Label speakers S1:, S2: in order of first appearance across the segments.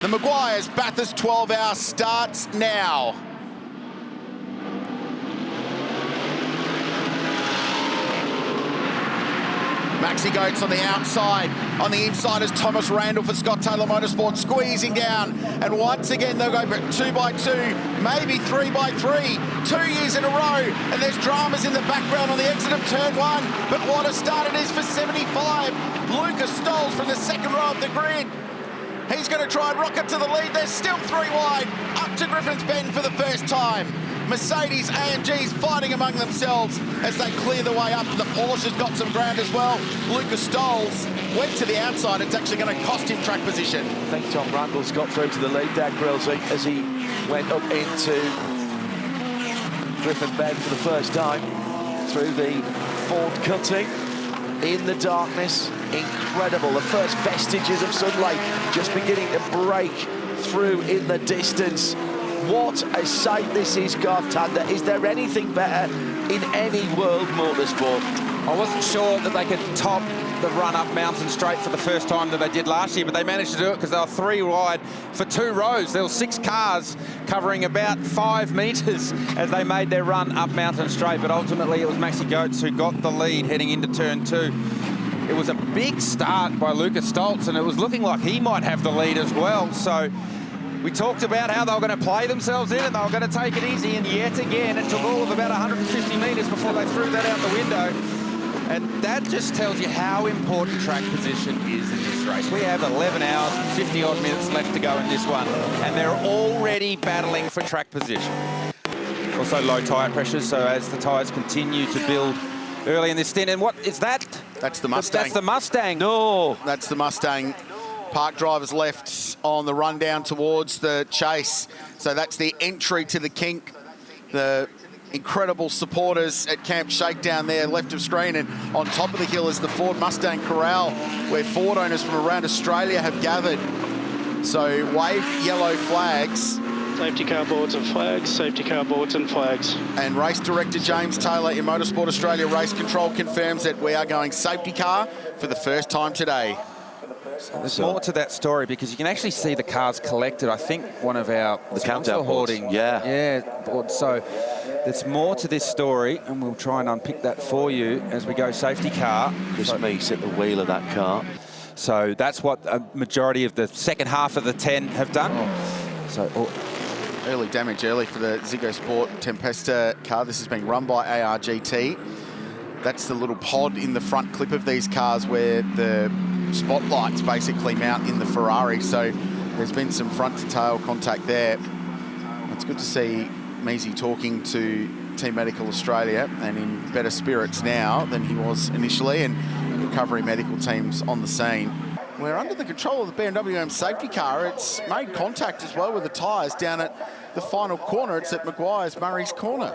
S1: The Maguire's Bathurst 12-hour starts now. Maxi Goats on the outside. On the inside is Thomas Randall for Scott Taylor Motorsports, squeezing down. And once again, they'll go 2 by 2, maybe 3 by 3, 2 years in a row. And there's dramas in the background on the exit of turn 1. But what a start it is for 75. Lucas Stoles from the second row of the grid. He's going to try and rocket to the lead. There's still 3 wide, up to Griffin's Bend for the first time. Mercedes AMG's fighting among themselves as they clear the way up. The Porsche's got some ground as well. Lucas Stoles went to the outside. It's actually going to cost him track position.
S2: I think Tom Randall's got through to the lead there, Grills, as he went up into Griffin Bend for the first time through the Ford cutting in the darkness. Incredible. The first vestiges of sunlight just beginning to break through in the distance. What a sight this is, Garth Tander. Is there anything better in any world motorsport?
S3: I wasn't sure that they could top the run-up Mountain Straight for the first time that they did last year, but they managed to do it because they were 3 wide for 2 rows. There were 6 cars covering about 5 metres as they made their run up Mountain Straight, but ultimately it was Maxi Goats who got the lead heading into turn 2. It was a big start by Lucas Stoltz, and it was looking like he might have the lead as well. So we talked about how they were going to play themselves in and they were going to take it easy, and yet again it took all of about 150 metres before they threw that out the window. And that just tells you how important track position is in this race. We have 11 hours and 50 odd minutes left to go in this one, and they're already battling for track position. Also low tyre pressures, so as the tyres continue to build early in this stint. And what is that?
S1: That's the Mustang.
S3: That's the Mustang.
S2: No.
S1: That's the Mustang. Park drivers left on the run down towards the chase. So that's the entry to the kink. The incredible supporters at Camp Shakedown there, left of screen, and on top of the hill is the Ford Mustang Corral, where Ford owners from around Australia have gathered. So wave yellow flags.
S4: Safety car boards and flags, safety car boards and flags.
S1: And race director James Taylor in Motorsport Australia Race Control confirms that we are going safety car for the first time today.
S3: There's more to that story because you can actually see the cars collected. I think one of our
S2: countdown
S3: hoarding. Yeah. So there's more to this story, and we'll try and unpick that for you as we go safety car.
S2: Chris Meese at the wheel of that car.
S3: So that's what a majority of the second half of the 10 have done.
S1: Early damage early for the Ziggo Sport Tempesta car. This is being run by ARGT. That's the little pod in the front clip of these cars where the spotlights basically mount in the Ferrari. So there's been some front to tail contact there. It's good to see Measy talking to Team Medical Australia and in better spirits now than he was initially, and recovery medical teams on the scene. We're under the control of the BMW M safety car. It's made contact as well with the tyres down at the final corner. It's at Maguire's Murray's Corner.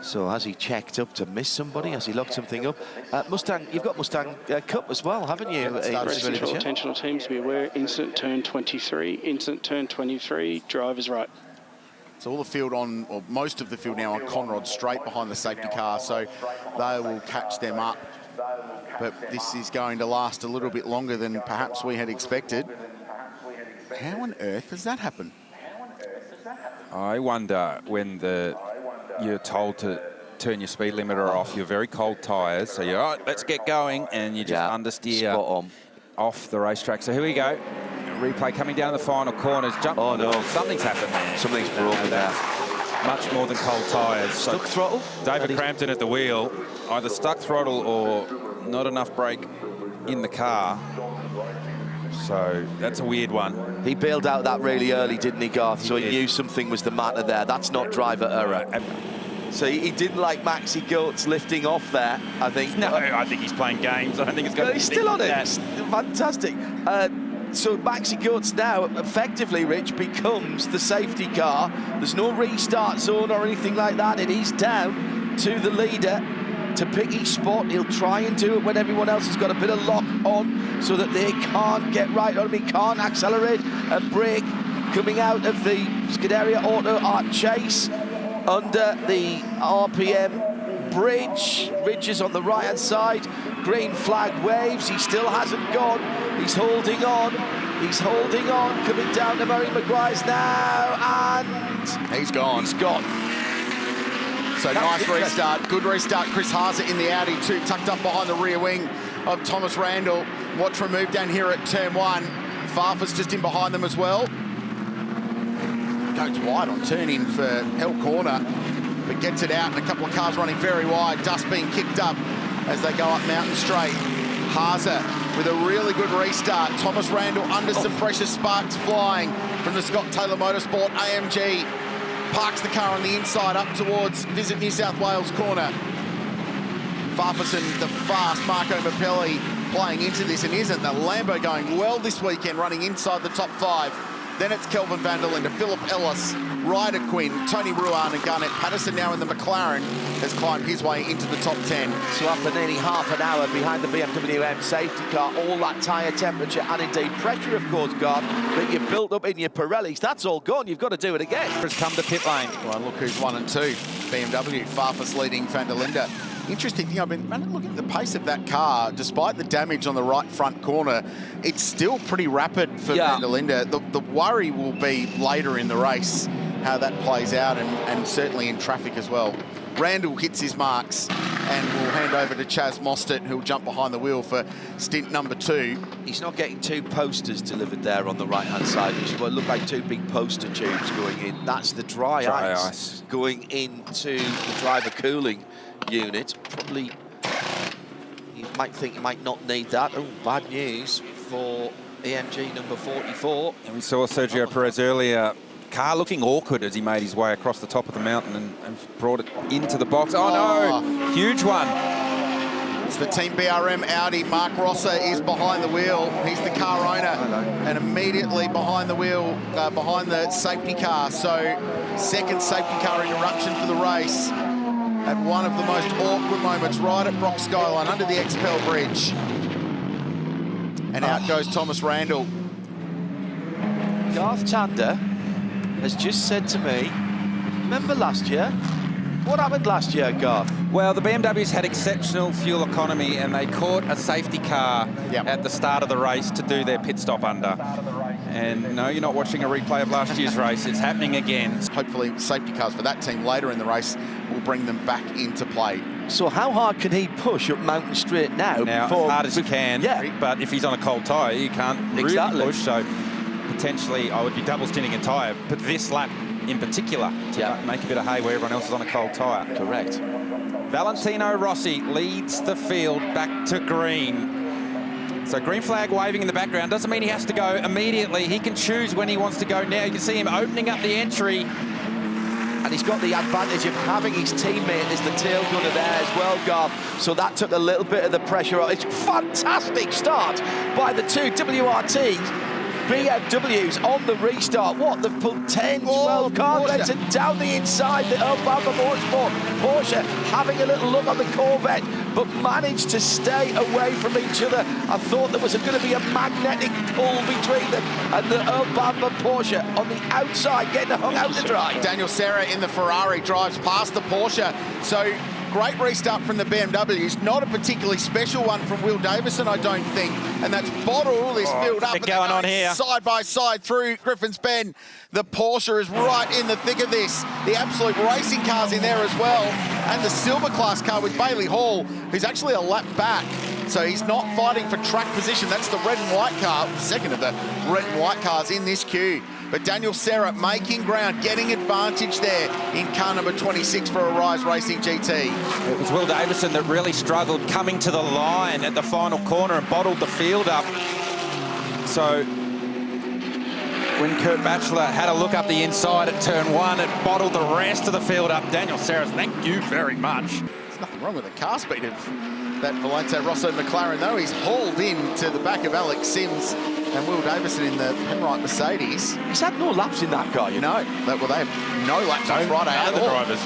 S2: So has he checked up to miss somebody? Has he locked something up? Mustang, you've got Mustang Cup as well, haven't you?
S4: Race control attentional teams, be aware, incident turn 23, incident turn 23, driver's right.
S1: So all the field on, or most of the field now on Conrod, straight behind the safety car, so they will catch them up. But this is going to last a little bit longer than perhaps we had expected. How on earth has that happened?
S3: I wonder when you're told to turn your speed limiter off, you're very cold tyres, so you're, all right, let's get going, and you just understeer off the racetrack. So here we go. Replay coming down the final corners. Oh no, something's happened there.
S2: Something's broken there.
S3: Much more than cold tyres.
S2: Stuck throttle?
S3: David Crampton at the wheel, either stuck throttle or not enough brake in the car. So that's a weird one.
S2: He bailed out that really early, didn't he, Garth? So he knew something was the matter there. That's not driver error. So he didn't like Maxi Goats lifting off there, I think.
S3: No, I think he's playing games. I don't think it's going to be.
S2: He's still on it. Fantastic. So Maxi Goats now, effectively, Rich, becomes the safety car. There's no restart zone or anything like that. It is down to the leader to pick his spot. He'll try and do it when everyone else has got a bit of lock on so that they can't get right on him. He can't accelerate and brake. Coming out of the Scuderia Auto Art chase under the RPM bridge. Ridge is on the right-hand side. Green flag waves. He still hasn't gone. He's holding on. He's holding on, coming down to Murray Maguire's now, and
S1: he's gone.
S2: He's gone.
S1: So nice restart, good restart. Chris Haase in the Audi 2, tucked up behind the rear wing of Thomas Randall. Watch for a move down here at turn 1. Farfus just in behind them as well. Goes wide on turn in for Hell Corner, but gets it out, and a couple of cars running very wide. Dust being kicked up as they go up Mountain Straight. Haase with a really good restart. Thomas Randall under some pressure, sparks flying from the Scott Taylor Motorsport AMG. Parks the car on the inside up towards Visit New South Wales corner. Farfus and the fast Marco Mappelli playing into this, and isn't the Lambo going well this weekend, running inside the top 5. Then it's Kelvin van der Linde, Philip Ellis, Ryder Quinn, Tony Ruan and Garnett Patterson now in the McLaren has climbed his way into the top 10.
S2: So after nearly half an hour behind the BMW M safety car, all that tyre temperature and indeed pressure, of course, Garth, that you built up in your Pirellis, that's all gone. You've got to do it again.
S3: Has come to pit lane.
S1: Well, look who's 1 and 2. BMW, Farfus leading van der Linde. Interesting thing, I've been looking at the pace of that car. Despite the damage on the right front corner, it's still pretty rapid for van der Linde. The worry will be later in the race, how that plays out, and certainly in traffic as well. Randall hits his marks, and we'll hand over to Chaz Mostert, who'll jump behind the wheel for stint number 2.
S2: He's not getting 2 posters delivered there on the right-hand side, which will look like 2 big poster tubes going in. That's the dry ice going into the driver cooling unit. Probably, you might think you might not need that. Oh, bad news for AMG number 44.
S3: And we saw Sergio Perez earlier. Car looking awkward as he made his way across the top of the mountain and brought it into the box. Oh no, huge one.
S1: It's the Team BRM Audi. Mark Rosser is behind the wheel. He's the car owner and immediately behind the wheel, behind the safety car. So second safety car interruption for the race at one of the most awkward moments right at Brock Skyline under the XPEL bridge. And out goes Thomas Randall.
S2: Garth Tander has just said to me, remember last year? What happened last year, Garth?
S3: Well, the BMWs had exceptional fuel economy and they caught a safety car at the start of the race to do their pit stop under. And no, you're not watching a replay of last year's race. It's happening again.
S1: Hopefully safety cars for that team later in the race will bring them back into play.
S2: So how hard can he push up Mountain Straight now?
S3: As hard as he can, but if he's on a cold tyre, you can't really push. So potentially I would be double stinting a tyre, but this lap in particular to make a bit of hay where everyone else is on a cold tyre.
S2: Correct.
S3: Valentino Rossi leads the field back to green. So green flag waving in the background doesn't mean he has to go immediately. He can choose when he wants to go now. You can see him opening up the entry.
S2: And he's got the advantage of having his teammate as the tail gunner there as well, Garth. So that took a little bit of the pressure off. It's a fantastic start by the 2 WRTs. BMWs on the restart. What? They've pulled 10, 12 car lengths and down the inside. The Obama Motorsport Porsche having a little look on the Corvette, but managed to stay away from each other. I thought there was going to be a magnetic pull between them, and the Obama Porsche on the outside getting hung out to dry.
S1: Daniel Serra in the Ferrari drives past the Porsche. So great restart from the BMWs. Not a particularly special one from Will Davison, I don't think. And that's bottle all this field up.
S3: Going on here.
S1: Side by side through Griffin's Bend. The Porsche is right in the thick of this. The Absolute Racing car's in there as well. And the Silver Class car with Bailey Hall, who's actually a lap back. So he's not fighting for track position. That's the red and white car, second of the red and white cars in this queue. But Daniel Serra making ground, getting advantage there in car number 26 for Arise Racing GT.
S3: It was Will Davison that really struggled coming to the line at the final corner and bottled the field up. So when Kurt Batchelor had a look up the inside at turn 1, it bottled the rest of the field up. Daniel Serra, thank you very much.
S1: There's nothing wrong with the car speed of that Valente Rosso McLaren, though. He's hauled in to the back of Alex Sims and Will Davison in the Penrite Mercedes.
S2: He's had no laps in that car, you know.
S1: Well, they have no laps on Friday at all.
S3: Other drivers,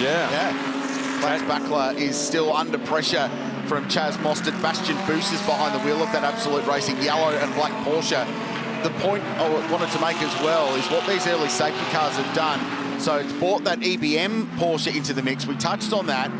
S1: Clarence Backler is still under pressure from Chaz Mostert. Bastian Boos is behind the wheel of that Absolute Racing yellow and black Porsche. The point I wanted to make as well is what these early safety cars have done. So it's brought that EBM Porsche into the mix. We touched on that.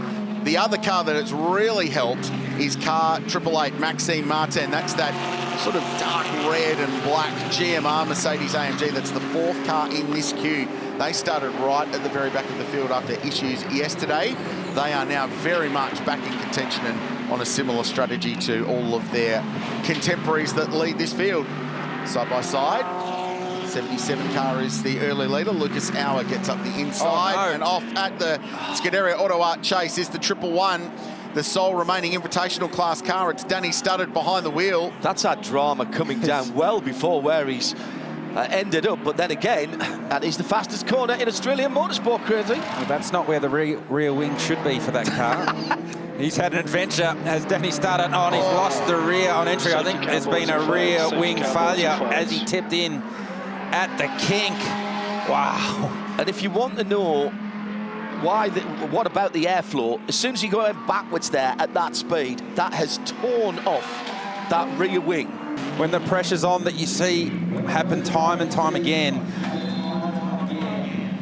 S1: The other car that it's really helped is car 888 Maxime Martin. That's that sort of dark red and black GMR Mercedes AMG. That's the 4th car in this queue. They started right at the very back of the field after issues yesterday. They are now very much back in contention and on a similar strategy to all of their contemporaries that lead this field. Side by side, 77 car is the early leader. Lucas Auer gets up the inside and off at the Scuderia Auto Art chase is the 111. The sole remaining Invitational class car. It's Danny Studdard behind the wheel.
S2: That's that drama coming down well before where he's ended up, but then again, that is the fastest corner in Australian motorsport currently.
S3: Well, that's not where the rear wing should be for that car. He's had an adventure as Danny started on. He's lost the rear on entry. I think there's been a rear wing failure as he tipped in at the kink. Wow.
S2: And if you want to know why, what about the airflow, as soon as you go backwards there at that speed, that has torn off that rear wing.
S3: When the pressure's on that you see happen time and time again.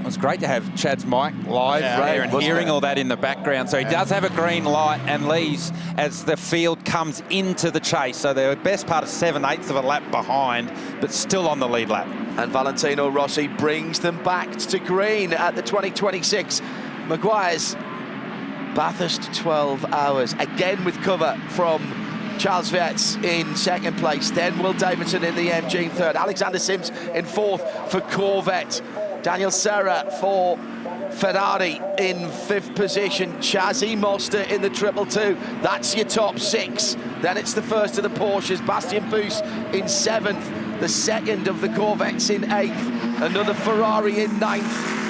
S3: It was great to have Chad's mic live there and hearing all that in the background. So he does have a green light and leaves as the field comes into the chase. So they're the best part of 7/8 of a lap behind, but still on the lead lap.
S2: And Valentino Rossi brings them back to green at the 2026 Maguire's Bathurst 12 Hours. Again with cover from Charles Viets in 2nd place, then Will Davidson in the MG in 3rd, Alexander Sims in 4th for Corvette, Daniel Serra for Ferrari in 5th position, Chazzy Moster in the 222. That's your top 6. Then it's the first of the Porsches, Bastien Bus in 7th, the second of the Corvettes in 8th, another Ferrari in 9th.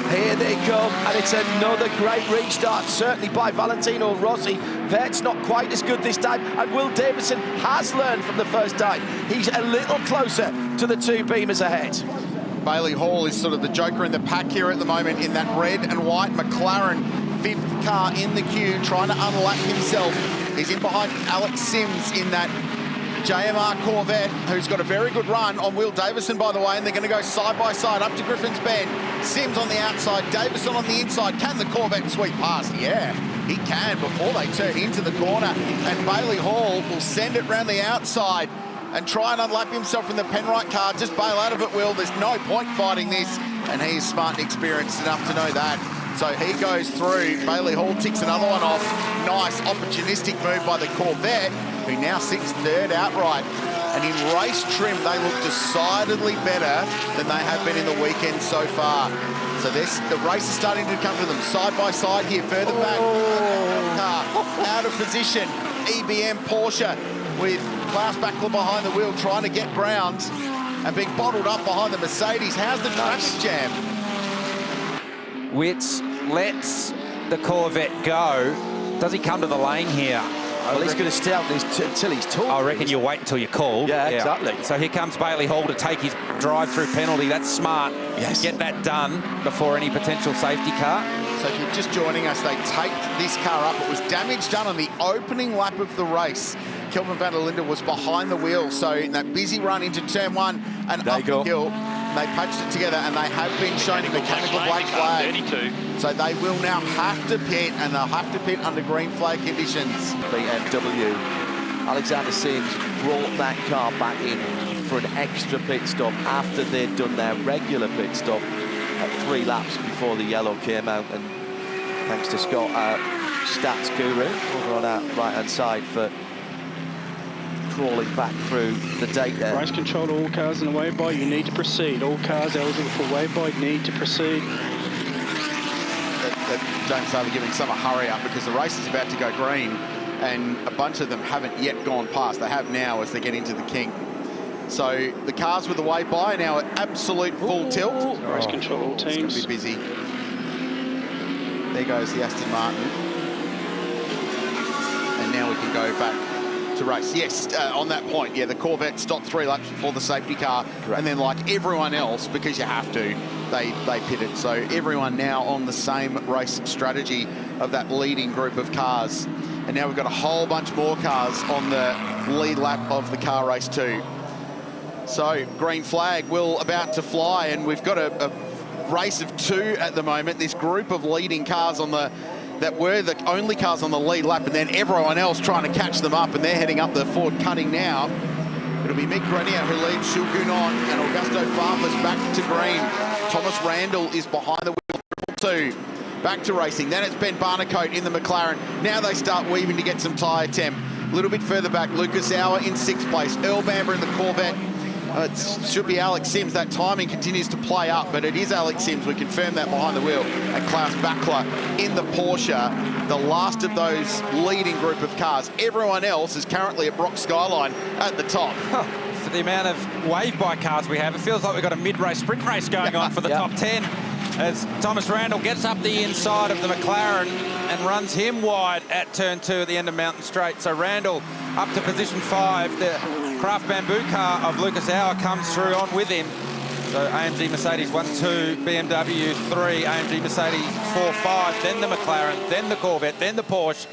S2: Here they come, and it's another great restart, certainly by Valentino Rossi. Vet's not quite as good this time, and Will Davidson has learned from the first time. He's a little closer to the 2 Beamers ahead.
S1: Bailey Hall is sort of the joker in the pack here at the moment in that red and white McLaren, 5th car in the queue, trying to unlap himself. He's in behind Alex Sims in that JMR Corvette, who's got a very good run on Will Davison, by the way, and they're going to go side by side up to Griffin's Bend. Sims on the outside, Davison on the inside. Can the Corvette sweep past? Yeah, he can before they turn into the corner. And Bailey Hall will send it round the outside and try and unlap himself in the Penrite car. Just bail out of it, Will. There's no point fighting this. And he's smart and experienced enough to know that. So he goes through. Bailey Hall ticks another one off. Nice opportunistic move by the Corvette, who now sits 3rd outright. And in race trim, they look decidedly better than they have been in the weekend so far. So the race is starting to come to them side by side here, further back. Car out of position. EBM Porsche with Klaus Bachler behind the wheel, trying to get ground and being bottled up behind the Mercedes. How's the traffic jam?
S3: Witz lets the Corvette go. Does he come to the lane here?
S2: Well, he's going to stay out until he's told.
S3: I reckon you wait until you're called.
S2: Yeah, exactly.
S3: So here comes Bailey Hall to take his drive-through penalty. That's smart.
S2: Yes.
S3: Get that done before any potential safety car.
S1: So if you're just joining us, they taped this car up. It was damage done on the opening lap of the race. Kelvin van der Linde was behind the wheel. So in that busy run into turn 1 and up the hill, they patched it together and they have been shown a mechanical black flag. So they will now have to pit, and they'll have to pit under green flag conditions.
S2: BMW. Alexander Sims brought that car back in for an extra pit stop after they'd done their regular pit stop at 3 laps before the yellow came out. And thanks to Scott, our stats guru, over on our right-hand side for crawling back through the date there.
S4: Race control to all cars in the wayby, you need to proceed. All cars eligible for wayby need to proceed.
S1: James Taylor giving some a hurry up because the race is about to go green and a bunch of them haven't yet gone past. They have now as they get into the kink. So the cars with the way by now at absolute full tilt.
S4: Race control all teams.
S1: It's going to be busy. There goes the Aston Martin. And now we can go back to race. Yes, on that point, yeah, the Corvette stopped 3 laps before the safety car. Correct. And then like everyone else, because you have to, they pitted. So everyone now on the same race strategy of that leading group of cars. And now we've got a whole bunch more cars on the lead lap of the car race 2. So green flag will about to fly, and we've got a race of 2 at the moment. This group of leading cars on the that were the only cars on the lead lap, and then everyone else trying to catch them up, and they're heading up the forward cutting now. It'll be Mick Grenier who leads Jules Gounon, and Augusto Farfus back to green. Thomas Randall is behind the wheel, 2. Back to racing. Then it's Ben Barnicoat in the McLaren. Now they start weaving to get some tyre temp. A little bit further back, Lucas Auer in 6th place. Earl Bamber in the Corvette. It should be Alex Sims. That timing continues to play up, but it is Alex Sims. We confirm that behind the wheel. And Klaus Bachler in the Porsche, the last of those leading group of cars. Everyone else is currently at Brock Skyline at the top.
S3: For the amount of wave bike cars we have, it feels like we've got a mid-race sprint race going on for the top 10. As Thomas Randall gets up the inside of the McLaren and runs him wide at turn 2 at the end of Mountain Straight. So Randall up to position 5. The Craft Bamboo car of Lucas Auer comes through on with him. So AMG Mercedes 1-2, BMW 3, AMG Mercedes 4-5, then the McLaren, then the Corvette, then the Porsche,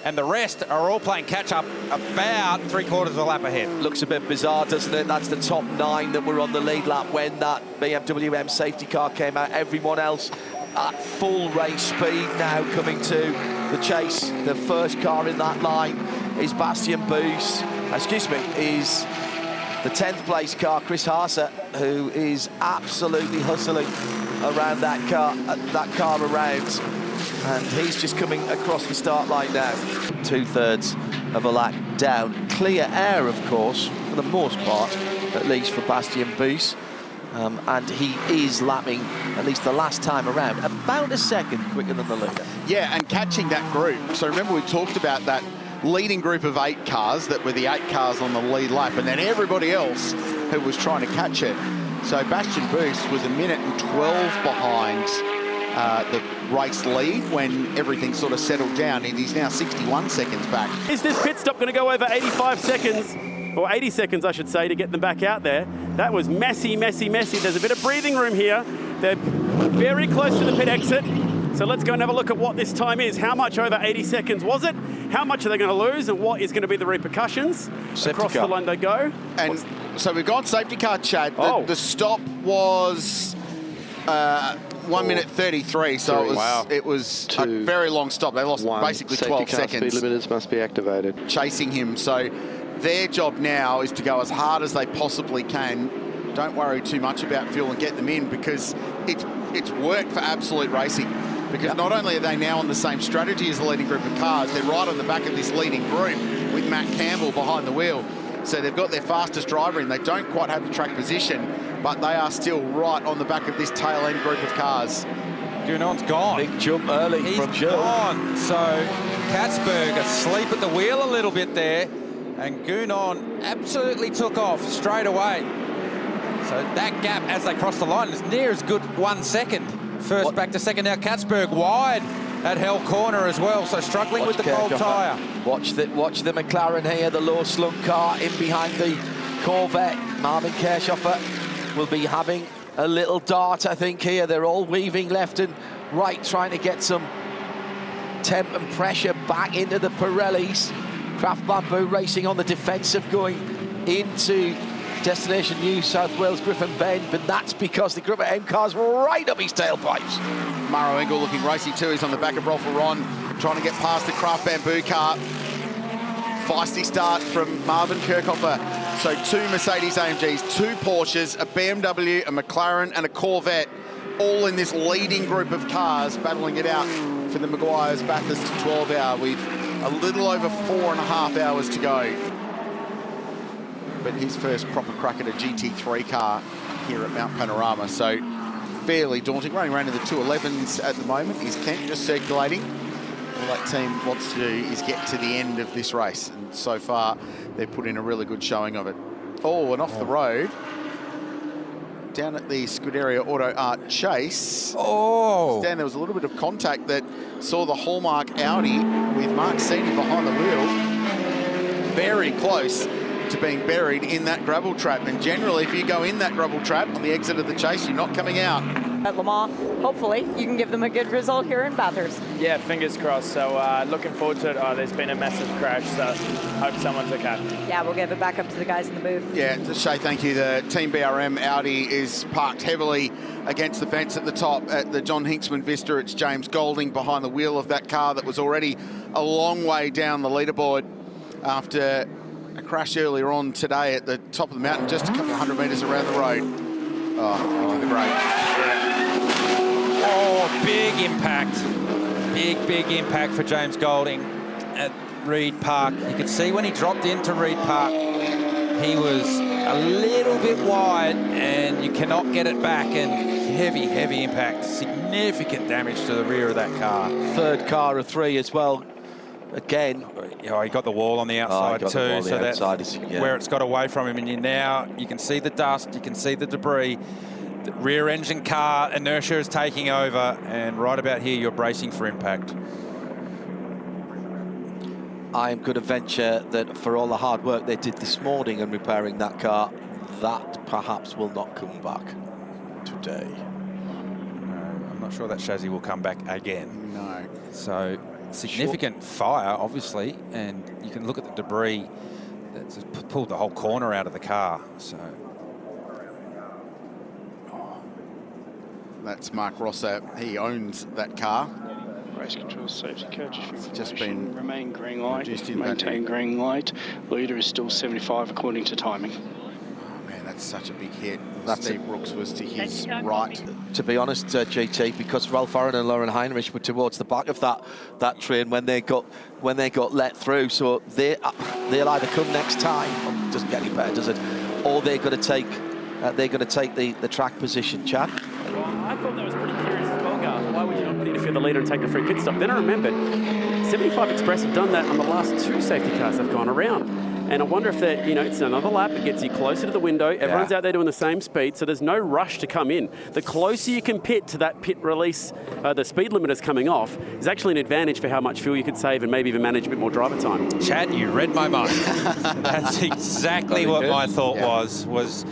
S3: and the rest are all playing catch-up about 3/4 of a lap ahead.
S2: Looks a bit bizarre, doesn't it? That's the top 9 that were on the lead lap when that BMW M safety car came out. Everyone else at full race speed now coming to the chase. The first car in that line is Bastian Boos. Is the 10th place car, Chris Haase, who is absolutely hustling around that car around. And he's just coming across the start line now. 2/3 of a lap down. Clear air, of course, for the most part, at least for Bastian Boos. And he is lapping, at least the last time around, about a second quicker than the leader.
S1: Yeah, and catching that group. So remember we talked about that leading group of 8 cars that were the 8 cars on the lead lap, and then everybody else who was trying to catch it. So Bastian Boos was 1 minute and 12 behind the race lead when everything sort of settled down, and he's now 61 seconds back.
S5: Is this pit stop going to go over 85 seconds, or 80 seconds, I should say, to get them back out there? That was messy, messy, messy. There's a bit of breathing room here. They're very close to the pit exit. So let's go and have a look at what this time is. How much over 80 seconds was it? How much are they going to lose, and what is going to be the repercussions? Across the line they go.
S1: And so we've got safety car, Chad. The stop was 1 minute 33, so it was a very long stop. They lost basically 12 seconds.
S6: Speed limiters must be activated.
S1: Chasing him, so their job now is to go as hard as they possibly can. Don't worry too much about fuel and get them in, because it's worked for Absolute Racing. Because not only are they now on the same strategy as the leading group of cars, they're right on the back of this leading group with Matt Campbell behind the wheel. So they've got their fastest driver in. They don't quite have the track position, but they are still right on the back of this tail end group of cars.
S3: Gounon's gone.
S2: Big jump early from Jules.
S3: Gone. So Katzberg asleep at the wheel a little bit there, and Gounon absolutely took off straight away. So that gap as they cross the line is near as good 1 second. First back to second now. Katzberg wide at Hell Corner as well, so struggling with the cold tyre.
S2: Watch the McLaren here, the low slung car in behind the Corvette. Marvin Kirchhoffer will be having a little dart, I think, here. They're all weaving left and right, trying to get some temp and pressure back into the Pirellis. Craft Bamboo Racing on the defensive going into destination New South Wales Griffin Bend, but that's because the Griffin M car's right up his tailpipes.
S1: Maro Engel looking racy too. He's on the back of Rolf Aron, trying to get past the Craft Bamboo car. Feisty start from Marvin Kirchhoffer. So 2 Mercedes AMGs, 2 Porsches, a BMW, a McLaren and a Corvette, all in this leading group of cars, battling it out for the Maguire's Bathurst 12 hour with a little over 4.5 hours to go. But his first proper crack at a GT3 car here at Mount Panorama, so fairly daunting. Running around in the 211s at the moment is Kent, just circulating. All that team wants to do is get to the end of this race, and so far they've put in a really good showing of it. Oh, and off the road, down at the Scuderia Auto Art Chase.
S3: Oh!
S1: Dan, there was a little bit of contact that saw the Hallmark Audi with Mark Seaney behind the wheel, very close to being buried in that gravel trap. And generally, if you go in that gravel trap on the exit of the chase, you're not coming out.
S6: at Le Mans. Hopefully, you can give them a good result here in Bathurst.
S7: Yeah, fingers crossed. So looking forward to it. There's been a massive crash, so hope someone's okay.
S6: Yeah, we'll give it back up to the guys in the booth.
S1: Yeah, to Shay, thank you. The Team BRM Audi is parked heavily against the fence at the top at the John Hinksman Vista. It's James Golding behind the wheel of that car that was already a long way down the leaderboard after a crash earlier on today at the top of the mountain, just a couple of 100 metres around the road. Oh, the brake.
S3: Oh, big impact. Big impact for James Golding at Reed Park. You could see when he dropped into Reed Park, he was a little bit wide and you cannot get it back, and heavy impact. Significant damage to the rear of that car.
S2: Third car of 3 as well. Again.
S3: Oh, he got the wall on the outside too, so that's where it's got away from him. And you can see the dust, you can see the debris. The rear engine car inertia is taking over, and right about here you're bracing for impact.
S2: I am going to venture that for all the hard work they did this morning in repairing that car, that perhaps will not come back today.
S3: No, I'm not sure that chassis will come back again.
S1: No.
S3: So significant fire, obviously, and you can look at the debris that's pulled the whole corner out of the car. So
S1: that's Mark Rosser. He owns that car.
S4: Race control safety car
S1: Just been
S4: remain green light,
S1: reduced in
S4: maintain green light. Leader is still 75 according to timing.
S1: Oh man, that's such a big hit. Steve Brooks was to his right.
S2: To be honest, GT, because Ralph Aaron and Lauren Heinrich were towards the back of that train when they got let through, so they'll either come next time. It doesn't get any better, does it? Or they're going to take the track position. Chad.
S5: Well, I thought that was pretty curious as well, Garth. Why would you not interfere the leader and take the free pit stop? Then I remembered 75 Express have done that on the last 2 safety cars they've gone around. And I wonder if that, it's another lap, it gets you closer to the window, everyone's out there doing the same speed, so there's no rush to come in. The closer you can pit to that pit release, the speed limiters coming off, is actually an advantage for how much fuel you could save and maybe even manage a bit more driver time.
S3: Chad, you read my mind. That's exactly what my thought was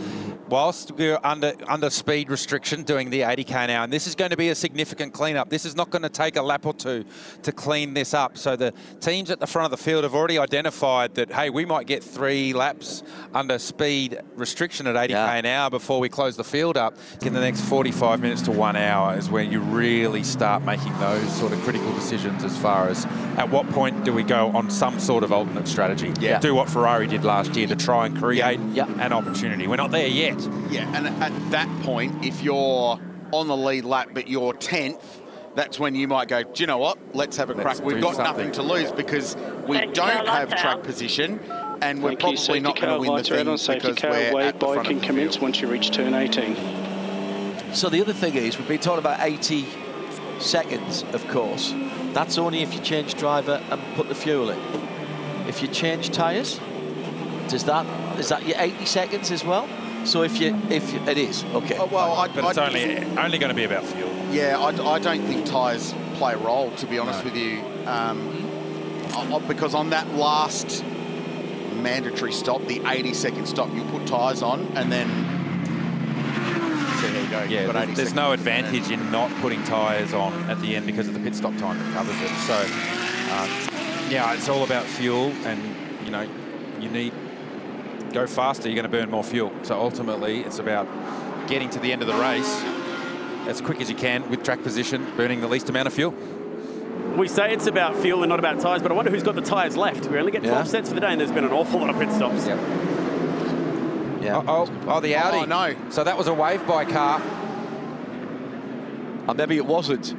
S3: whilst we're under speed restriction doing the 80k now, and this is going to be a significant cleanup. This is not going to take a lap or two to clean this up. So the teams at the front of the field have already identified that, hey, we might get 3 laps under speed restriction at 80k an hour before we close the field up. In the next 45 minutes to 1 hour is when you really start making those sort of critical decisions as far as at what point do we go on some sort of alternate strategy. Do what Ferrari did last year to try and create an opportunity. We're not there yet.
S1: Yeah, and at that point, if you're on the lead lap but you're 10th, that's when you might go, do you know what, let's have a crack. We've got nothing to lose because we don't have track position, and we're probably not going to win the thing because we're at the front of the field.
S4: Once you reach turn 18.
S2: So the other thing is, we've been talking about 80 seconds, of course. That's only if you change driver and put the fuel in. If you change tyres, is that your 80 seconds as well? So if it is, okay.
S3: But it's only going to be about fuel.
S1: Yeah, I don't think tyres play a role, to be honest with you, because on that last mandatory stop, the 80-second stop, you put tyres on, and then so there you go.
S3: Yeah, there's no advantage in not putting tyres on at the end because of the pit stop time that covers it. So it's all about fuel, and you need. Go faster, you're going to burn more fuel. So ultimately, it's about getting to the end of the race as quick as you can with track position, burning the least amount of fuel.
S5: We say it's about fuel and not about tyres, but I wonder who's got the tyres left. We only get 12 sets for the day, and there's been an awful lot of pit stops.
S3: Oh, the Audi.
S1: Oh, no.
S3: So that was a wave-by car.
S2: Maybe it wasn't.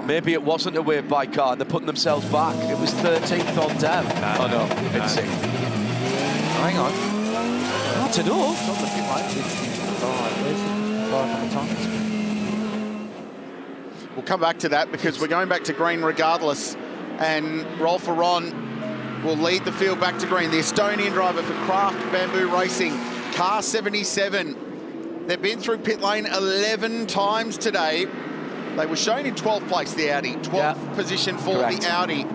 S2: Maybe it wasn't a wave-by car, and they're putting themselves back. It was 13th on down.
S3: Hang on.
S2: Not at all.
S1: We'll come back to that because we're going back to green regardless, and Rolf Aron will lead the field back to green. The Estonian driver for Kraft Bamboo Racing, car 77. They've been through pit lane 11 times today. They were shown in 12th place, the Audi, 12th position for the Audi.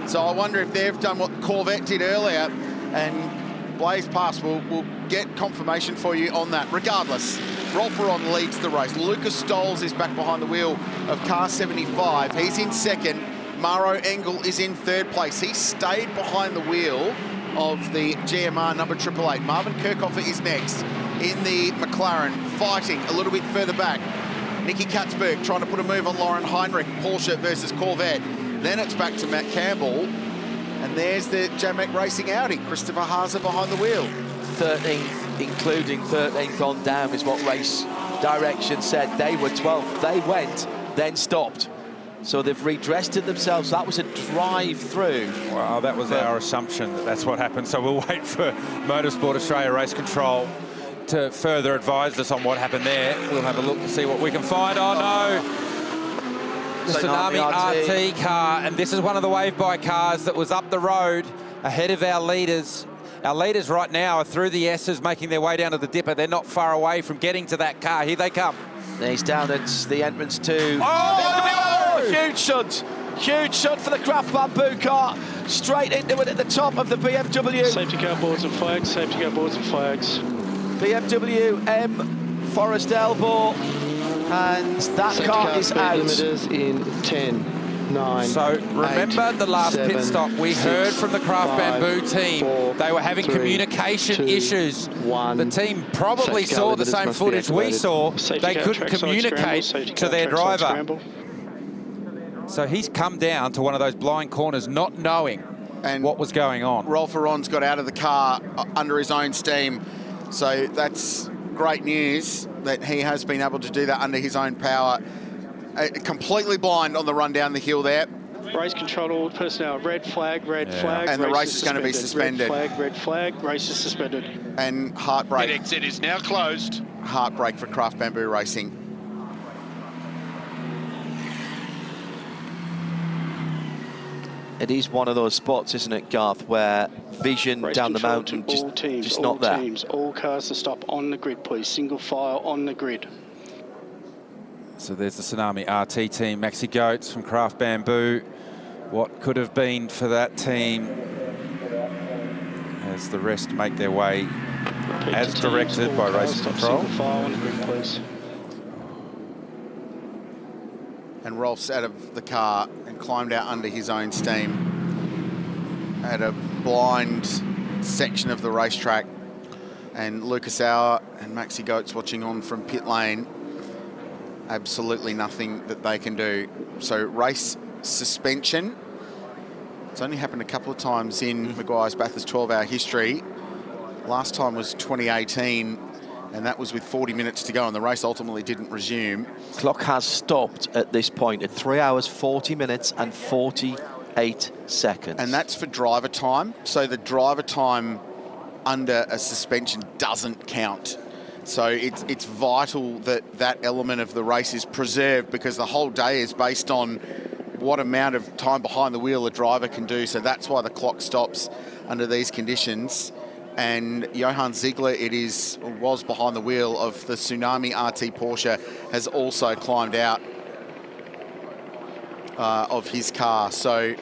S1: So I wonder if they've done what Corvette did earlier, and Blaze Pass will get confirmation for you on that. Regardless, Rolf Aron leads the race. Lucas Stoles is back behind the wheel of car 75. He's in second. Maro Engel is in third place. He stayed behind the wheel of the GMR number 888. Marvin Kirchhoffer is next in the McLaren, fighting a little bit further back. Nicky Katzberg trying to put a move on Lauren Heinrich, Porsche versus Corvette. Then it's back to Matt Campbell. And there's the JMAC Racing Audi, Christopher Haase behind the wheel.
S2: 13th, including 13th on down, is what race direction said. They were 12th. They went, then stopped. So they've redressed it themselves. That was a drive-through.
S3: Well, that was our assumption that that's what happened. So we'll wait for Motorsport Australia Race Control to further advise us on what happened there. We'll have a look to see what we can find. Oh, no. The Tsunami RT car, and this is one of the wave-by cars that was up the road ahead of our leaders. Our leaders right now are through the S's, making their way down to the dipper. They're not far away from getting to that car. Here they come.
S2: He's down at the entrance to...
S3: Oh!
S2: Huge shunt. Huge shunt for the Craft Bamboo car. Straight into it at the top of the BMW.
S4: Safety car boards and flags, safety car boards and flags.
S2: BMW M Forest Elbow. And that
S8: safety
S2: car is out.
S8: Limiters in 10, 9,
S3: So remember
S8: 8,
S3: the last
S8: 7,
S3: pit stop, we
S8: 6,
S3: heard from the Craft
S8: 5,
S3: Bamboo team,
S8: 4,
S3: they were having
S8: 3,
S3: communication
S8: 2,
S3: issues.
S8: 1.
S3: The team probably
S8: Safety car
S3: saw the
S8: limiters
S3: same
S8: must be
S3: footage we
S8: activated.
S3: saw.
S4: Safety
S3: They
S4: car
S3: couldn't
S4: trackside
S3: communicate
S4: scramble,
S3: to their
S4: trackside
S3: driver.
S4: scramble.
S3: So he's come down to one of those blind corners not knowing
S1: And
S3: what was going on.
S1: Rolf Aron's got out of the car under his own steam. So that's great news that he has been able to do that under his own power. Completely blind on the run down the hill there.
S4: Race control, all personnel, red flag,
S1: And the race is going to be suspended.
S4: Red flag, race is suspended.
S1: And heartbreak.
S9: Pit exit is now closed.
S1: Heartbreak for Craft Bamboo Racing.
S2: It is one of those spots, isn't it, Garth, where vision
S4: Race
S2: down the
S4: control
S2: mountain
S4: to all teams,
S2: just
S4: all
S2: not there.
S4: teams, all cars to stop on the grid, please. Single file on the grid.
S3: So there's the Tsunami RT team, Maxi Goetz from Craft Bamboo. What could have been for that team as the rest make their way
S4: Repeat
S3: as
S4: to teams,
S3: directed
S4: all
S3: by
S4: cars
S3: race
S4: stop
S3: control.
S4: Single file on the grid, please.
S1: And Rolf's out of the car and climbed out under his own steam at a blind section of the racetrack. And Lucas Auer and Maxi Goetz watching on from pit lane. Absolutely nothing that they can do. So race suspension. It's only happened a couple of times in Maguire's Bathurst 12-hour history. Last time was 2018, and that was with 40 minutes to go, and the race ultimately didn't resume.
S2: Clock has stopped at this point at 3 hours, 40 minutes and 48 seconds.
S1: And that's for driver time. So the driver time under a suspension doesn't count. So it's vital that that element of the race is preserved, because the whole day is based on what amount of time behind the wheel a driver can do. So that's why the clock stops under these conditions. And Johann Ziegler, was behind the wheel of the Tsunami RT Porsche, has also climbed out of his car. So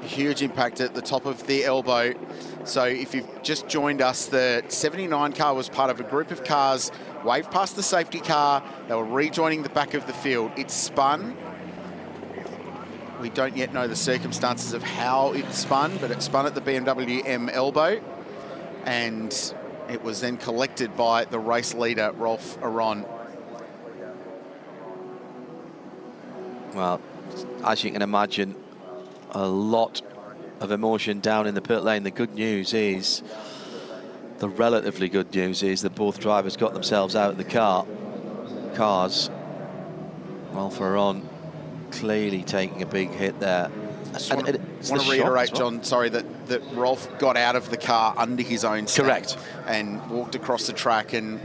S1: huge impact at the top of the elbow. So if you've just joined us, the 79 car was part of a group of cars, waved past the safety car. They were rejoining the back of the field. It spun. We don't yet know the circumstances of how it spun, but it spun at the BMW M elbow, and it was then collected by the race leader, Rolf Aron.
S2: Well, as you can imagine, a lot of emotion down in the pit lane. The good news is, the relatively good news is that both drivers got themselves out of the cars. Rolf Aron clearly taking a big hit there.
S1: I want to reiterate, John, sorry, that Rolf got out of the car under his own steam.
S2: Correct.
S1: And walked across the track, and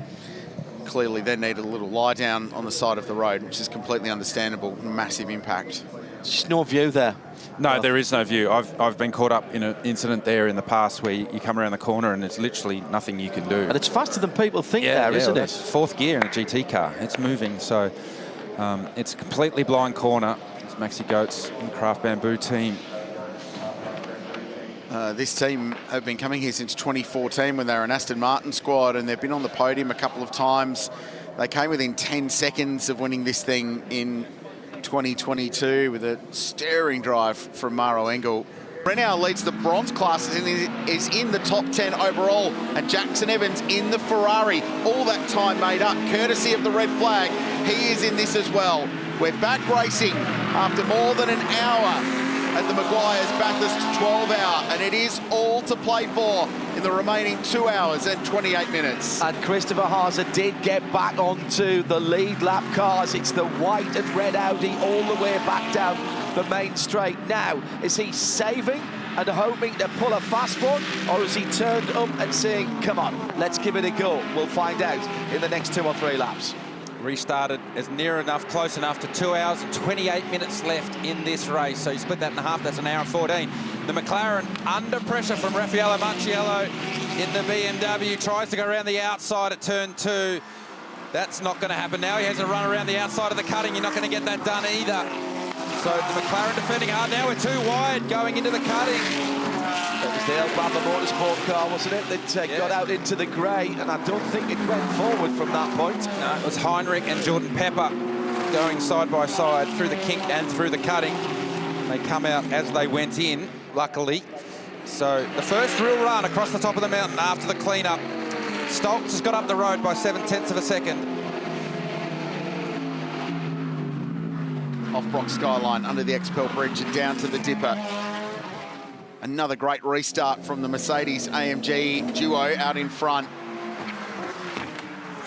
S1: clearly then needed a little lie down on the side of the road, which is completely understandable. Massive impact.
S2: Just no view there.
S3: No, there is no view. I've been caught up in an incident there in the past where you come around the corner and there's literally nothing you can do.
S2: And it's faster than people think there, isn't it?
S3: It's fourth gear in a GT car. It's moving, so it's a completely blind corner. It's Maxi Goetz and the Craft Bamboo team.
S1: This team have been coming here since 2014 when they were an Aston Martin squad, and they've been on the podium a couple of times. They came within 10 seconds of winning this thing in 2022 with a stirring drive from Maro Engel. Renault leads the bronze class, is in the top 10 overall, and Jackson Evans in the Ferrari. All that time made up, courtesy of the red flag. He is in this as well. We're back racing after more than an hour at the Maguire's Bathurst 12-hour, and it is all to play for in the remaining 2 hours and 28 minutes.
S2: And Christopher Haase did get back onto the lead lap cars. It's the white and red Audi all the way back down the main straight. Now, is he saving and hoping to pull a fast one, or has he turned up and saying, come on, let's give it a go? We'll find out in the next 2 or 3 laps.
S3: Restarted as near enough, close enough to 2 hours and 28 minutes left in this race. So you split that in half, that's an hour and 14. The McLaren under pressure from Raffaele Marciello in the BMW. Tries to go around the outside at turn 2. That's not going to happen now. He has a run around the outside of the cutting. You're not going to get that done either. So the McLaren defending hard. Now we're too wide going into the cutting.
S2: It was the Bathurst Motorsport car, wasn't it, that got out into the grey, and I don't think it went forward from that point.
S3: No, it was Heinrich and Jordan Pepper going side by side through the kink and through the cutting. They come out as they went in, luckily. So the first real run across the top of the mountain after the clean-up. Stoltz has got up the road by 0.7 of a second.
S1: Off Brock Skyline, under the Expel Bridge and down to the Dipper. Another great restart from the Mercedes AMG duo out in front.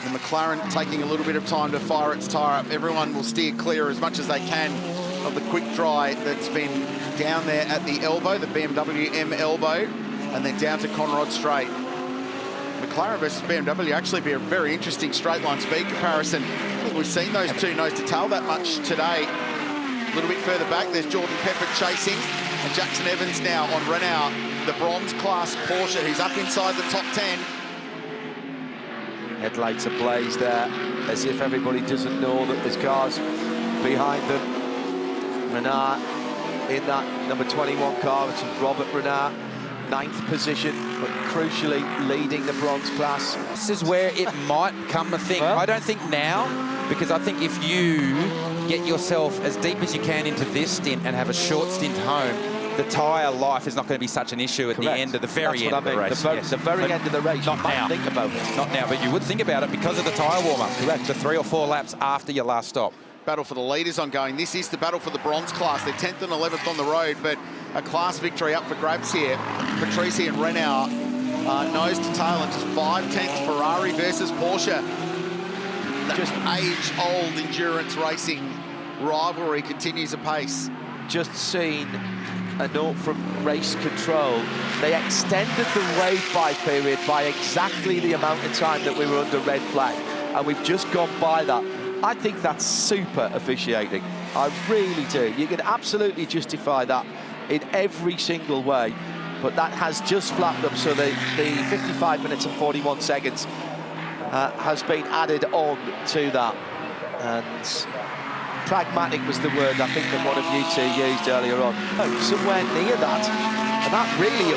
S1: The McLaren taking a little bit of time to fire its tyre up. Everyone will steer clear as much as they can of the quick dry that's been down there at the elbow, the BMW M elbow, and then down to Conrod Straight. McLaren versus BMW actually be a very interesting straight line speed comparison. I think we've seen those two nose to tail that much today. A little bit further back, there's Jordan Pepper chasing, and Jackson Evans now on Renault, the bronze class Porsche, who's up inside the top 10.
S2: Headlights ablaze there, as if everybody doesn't know that there's cars behind them. Renault in that number 21 car, which is Robert Renault, 9th position, but crucially leading the bronze class.
S3: This is where it might come a thing. I don't think now, because I think if you get yourself as deep as you can into this stint and have a short stint home, the tyre life is not going to be such an issue at the end of the very end of the race.
S2: The very end of the race.
S3: Not now.
S2: Think about it.
S3: Not now, but you would think about it because of the tyre warm-up. Correct. The 3 or 4 laps after your last stop.
S1: Battle for the leaders ongoing. This is the battle for the bronze class. They're 10th and 11th on the road, but a class victory up for grabs here. Patrese and Renault nose to tail, and just 5/10 Ferrari versus Porsche. Just age-old endurance racing rivalry continues apace.
S2: Just seen a note from race control. They extended the wave-by period by exactly the amount of time that we were under red flag, and we've just gone by that. I think that's super officiating. I really do. You can absolutely justify that in every single way, but that has just flapped up, so the 55 minutes and 41 seconds has been added on to that. And pragmatic was the word I think that one of you two used earlier on. Oh, somewhere near that. And that really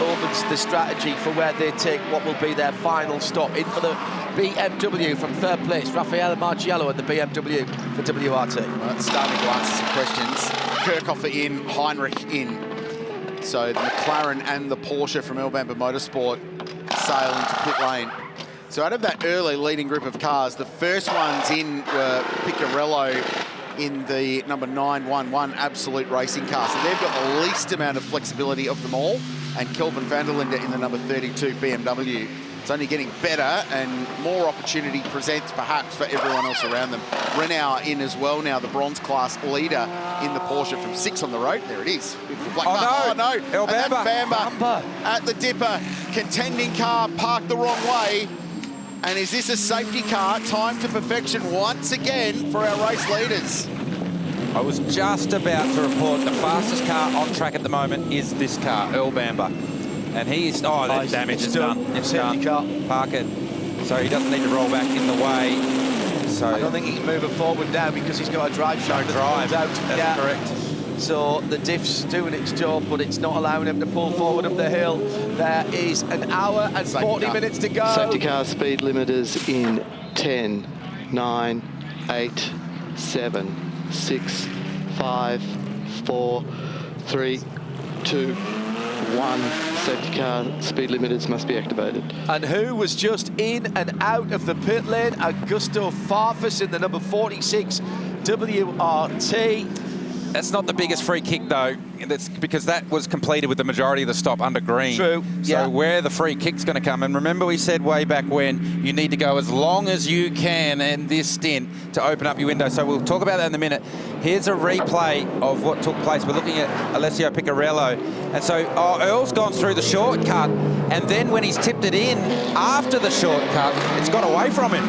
S2: opens the strategy for where they take what will be their final stop. In for the BMW from 3rd place, Raffaele Marciello and the BMW for WRT.
S1: Well, starting to answer some questions. Kirchhofer in, Heinrich in. So the McLaren and the Porsche from Bamba Motorsport sail into pit lane. So out of that early leading group of cars, the first ones in were Piccarello in the number 911 Absolute Racing car. So they've got the least amount of flexibility of them all. And Kelvin van der Linde in the number 32 BMW. It's only getting better, and more opportunity presents perhaps for everyone else around them. Renault in as well now, the bronze class leader in the Porsche from 6 on the road. There it is.
S3: Oh no!
S1: El Bamba at the Dipper. Contending car parked the wrong way. And is this a safety car? Time to perfection once again for our race leaders.
S3: I was just about to report the fastest car on track at the moment is this car, Earl Bamber. And he's, that damage is done. It's done. Park it. So he doesn't need to roll back in the way. So
S2: I don't think he can move it forward now because he's got a drive shaft.
S3: That's correct.
S2: So the diff's doing its job, but it's not allowing him to pull forward up the hill. There is an hour and 40 minutes to go.
S8: Safety car speed limiters in 10, 9, 8, 7, 6, 5, 4, 3, 2, 1. Safety car speed limiters must be activated.
S2: And who was just in and out of the pit lane? Augusto Farfus in the number 46 WRT.
S3: That's not the biggest free kick, though. That's because that was completed with the majority of the stop under green.
S2: True, yeah.
S3: So where the free kick's going to come, and remember we said way back when you need to go as long as you can in this stint to open up your window. So we'll talk about that in a minute. Here's a replay of what took place. We're looking at Alessio Piccarello. And so Earl's gone through the shortcut, and then when he's tipped it in after the shortcut, it's got away from him.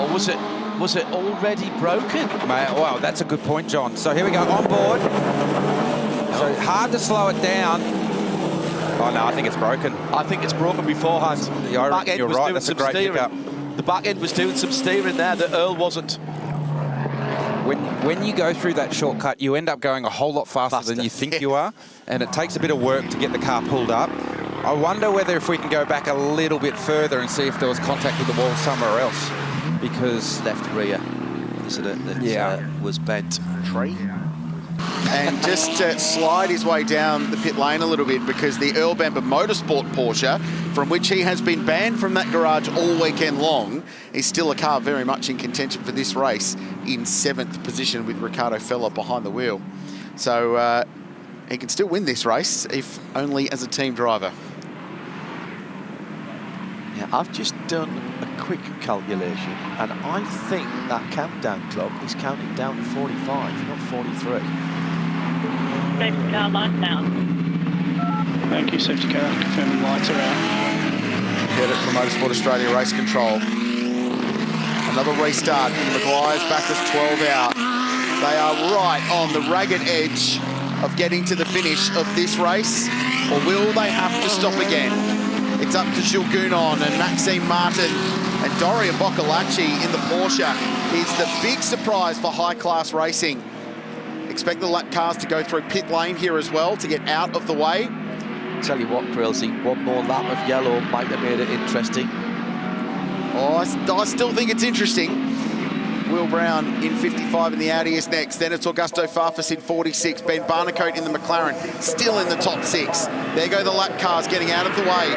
S2: Or was it already broken?
S3: Wow, that's a good point, John. So here we go, on board. So hard to slow it down. Oh, no, I think it's broken.
S2: I think it's broken beforehand.
S3: You're right, that's a great pickup.
S2: The back end was doing some steering there that Earl wasn't.
S3: When you go through that shortcut, you end up going a whole lot faster than you think you are, and it takes a bit of work to get the car pulled up. I wonder whether if we can go back a little bit further and see if there was contact with the wall somewhere else. Because
S2: left rear, isn't it? That was bent.
S1: Tree. And just slide his way down the pit lane a little bit, because the Earl Bamber Motorsport Porsche, from which he has been banned from that garage all weekend long, is still a car very much in contention for this race, in 7th position with Ricardo Fella behind the wheel. So he can still win this race, if only as a team driver.
S2: Yeah, I've just done a quick calculation, and I think that countdown clock is counting down to 45, not 43.
S9: Safety car lights down.
S4: Thank you, safety car. Confirming lights are out.
S1: Get it from Motorsport Australia Race Control. Another restart in Maguire's Bathurst 12 out. They are right on the ragged edge of getting to the finish of this race, or will they have to stop again? It's up to Jules Gounon and Maxime Martin, and Dorian Boccolacci in the Porsche is the big surprise for high-class racing. Expect the lap cars to go through pit lane here as well to get out of the way.
S2: Tell you what, Grillsy, one more lap of yellow might have made it interesting.
S1: Oh, I still think it's interesting. Will Brown in 55 in the Audi is next. Then it's Augusto Farfus in 46. Ben Barnicoat in the McLaren, still in the top 6. There go the lap cars getting out of the way.